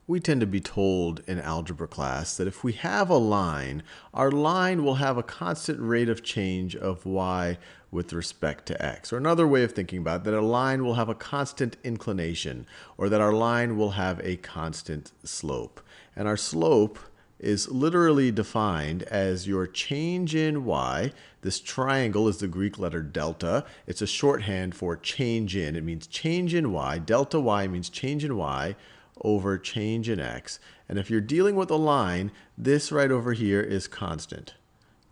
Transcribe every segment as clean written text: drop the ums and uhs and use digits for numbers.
We tend to be told in algebra class that if we have a line, our line will have a constant rate of change of y with respect to x. Or another way of thinking about it, that a line will have a constant inclination, or that our line will have a constant slope. And our slope is literally defined as your change in y. This triangle is the Greek letter delta. It's a shorthand for change in. It means change in y. Delta y means change in y over change in x. And if you're dealing with a line, this right over here is constant.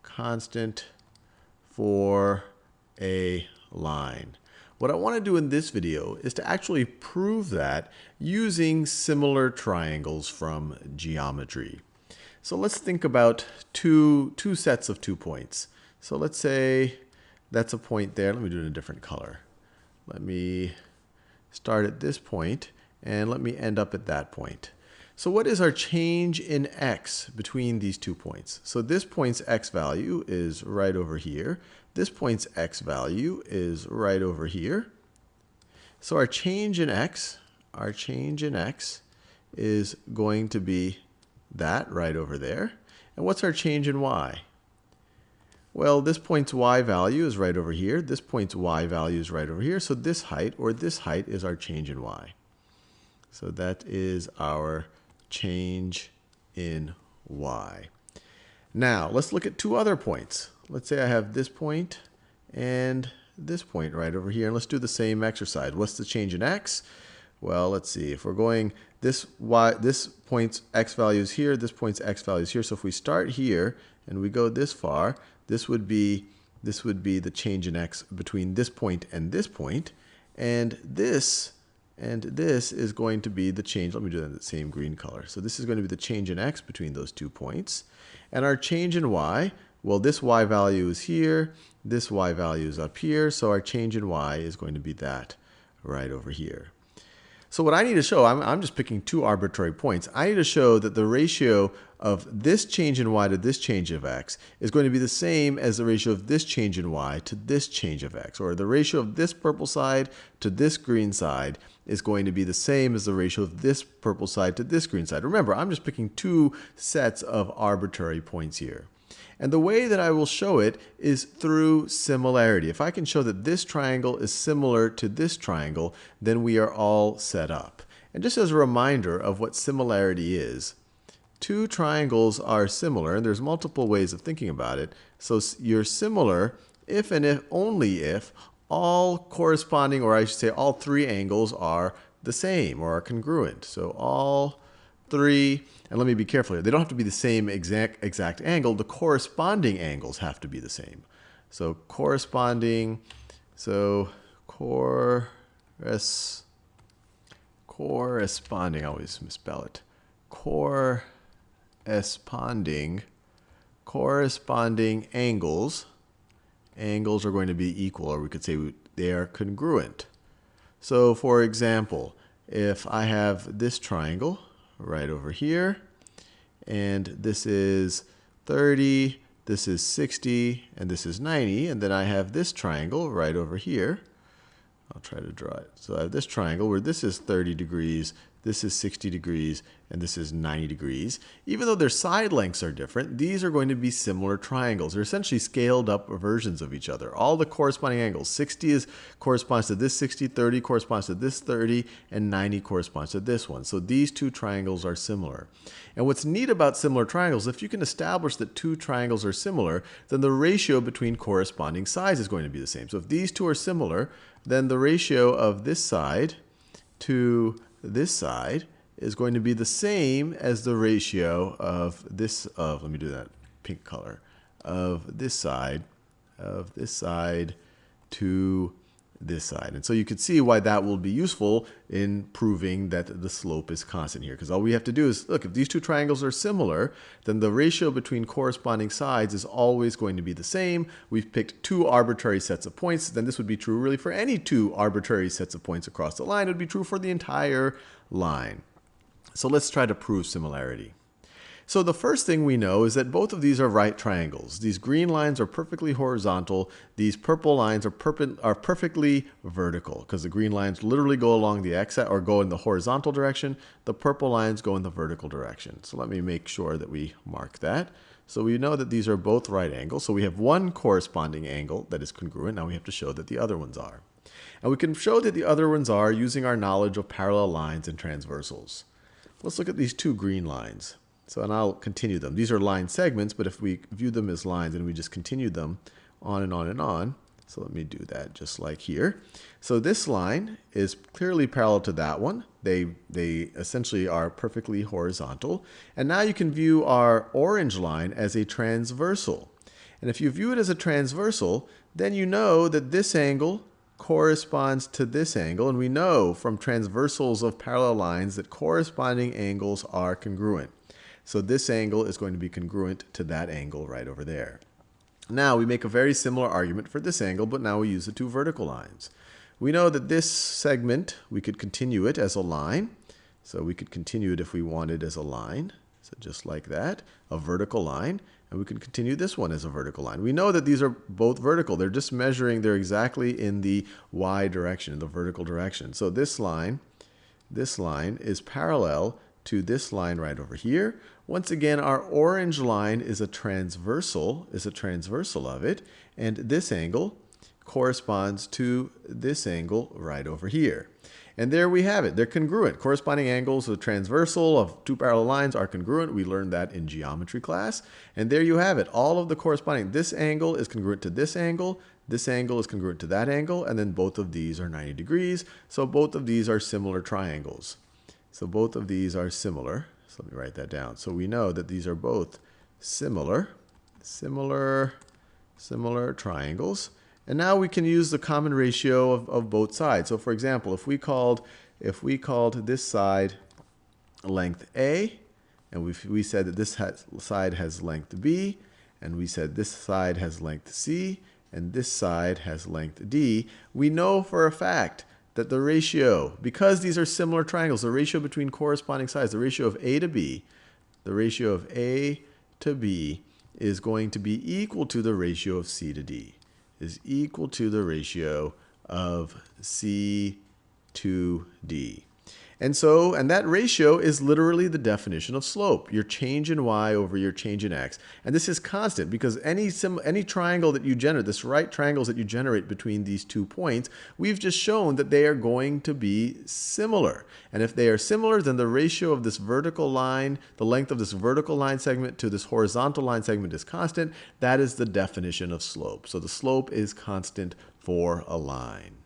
Constant for a line. What I want to do in this video is to actually prove that using similar triangles from geometry. So let's think about two sets of 2 points. So let's say that's a point there. Let me do it in a different color. Let me start at this point, and let me end up at that point. So what is our change in x between these 2 points? So this point's x value is right over here. This point's x value is right over here. So our change in x is going to be that right over there. And what's our change in y? Well, this point's y value is right over here. This point's y value is right over here. So this height, or this height, is our change in y. So that is our change in y. Now, let's look at 2 other points. Let's say I have this point and this point right over here. And let's do the same exercise. What's the change in x? Well, let's see. If we're going this point's x value is here, this point's x value is here. So if we start here and we go this far, this would be the change in x between this point and this point. And this is going to be the change. Let me do that in the same green color. So this is going to be the change in x between those 2 points. And our change in y, well, this y value is here. This y value is up here. So our change in y is going to be that right over here. So what I need to show, I'm just picking 2 arbitrary points. I need to show that the ratio of this change in y to this change of x is going to be the same as the ratio of this change in y to this change of x. Or the ratio of this purple side to this green side is going to be the same as the ratio of this purple side to this green side. Remember, I'm just picking 2 sets of arbitrary points here. And the way that I will show it is through similarity. If I can show that this triangle is similar to this triangle, then we are all set up. And just as a reminder of what similarity is, 2 triangles are similar, and there's multiple ways of thinking about it. So you're similar if and if only if all corresponding, or I should say all 3 angles are the same or are congruent. So all 3, and let me be careful here, they don't have to be the same exact angle. The corresponding angles have to be the same. So corresponding, corresponding, I always misspell it. Corresponding angles are going to be equal, or we could say they are congruent. So for example, if I have this triangle right over here, and this is 30, this is 60, and this is 90, and then I have this triangle right over here. I'll try to draw it. So I have this triangle where this is 30 degrees, this is 60 degrees, and this is 90 degrees. Even though their side lengths are different, these are going to be similar triangles. They're essentially scaled up versions of each other. All the corresponding angles, 60 corresponds to this 60, 30 corresponds to this 30, and 90 corresponds to this one. So these 2 triangles are similar. And what's neat about similar triangles, if you can establish that 2 triangles are similar, then the ratio between corresponding sides is going to be the same. So if these 2 are similar, then the ratio of this side to this side is going to be the same as the ratio of this, let me do that pink color, of this side to this side. And so you can see why that will be useful in proving that the slope is constant here. Because all we have to do is, look, if these 2 triangles are similar, then the ratio between corresponding sides is always going to be the same. We've picked 2 arbitrary sets of points. Then this would be true really for any 2 arbitrary sets of points across the line. It would be true for the entire line. So let's try to prove similarity. So the first thing we know is that both of these are right triangles. These green lines are perfectly horizontal. These purple lines are perfectly vertical because the green lines literally go along the x or go in the horizontal direction. The purple lines go in the vertical direction. So let me make sure that we mark that. So we know that these are both right angles. So we have one corresponding angle that is congruent. Now we have to show that the other ones are. And we can show that the other ones are using our knowledge of parallel lines and transversals. Let's look at these two green lines. So, and I'll continue them. These are line segments, but if we view them as lines and we just continue them on and on and on. So let me do that just like here. So this line is clearly parallel to that one. They essentially are perfectly horizontal. And now you can view our orange line as a transversal. And if you view it as a transversal, then you know that this angle corresponds to this angle. And we know from transversals of parallel lines that corresponding angles are congruent. So this angle is going to be congruent to that angle right over there. Now we make a very similar argument for this angle, but now we use the two vertical lines. We know that this segment, we could continue it as a line. So we could continue it if we wanted as a line. So just like that, a vertical line. And we could continue this one as a vertical line. We know that these are both vertical. They're just measuring, they're exactly in the y direction, in the vertical direction. So this line is parallel to this line right over here. Once again, our orange line is a transversal of it, and this angle corresponds to this angle right over here. And there we have it. They're congruent. Corresponding angles of transversal of two parallel lines are congruent. We learned that in geometry class. And there you have it. All of the corresponding, this angle is congruent to this angle is congruent to that angle, and then both of these are 90 degrees. So both of these are similar triangles. So both of these are similar. So let me write that down. So we know that these are both similar triangles. And now we can use the common ratio of both sides. So for example, if we called this side length A, and we said that this side has length B, and we said this side has length C, and this side has length D, we know for a fact that the ratio, because these are similar triangles, the ratio between corresponding sides, the ratio of A to B, is going to be equal to the ratio of C to D, is equal to the ratio of C to D. And that ratio is literally the definition of slope, your change in y over your change in x. And this is constant because any triangle that you generate, this right triangles that you generate between these 2 points, we've just shown that they are going to be similar. And if they are similar, then the ratio of this vertical line, the length of this vertical line segment to this horizontal line segment is constant. That is the definition of slope. So the slope is constant for a line.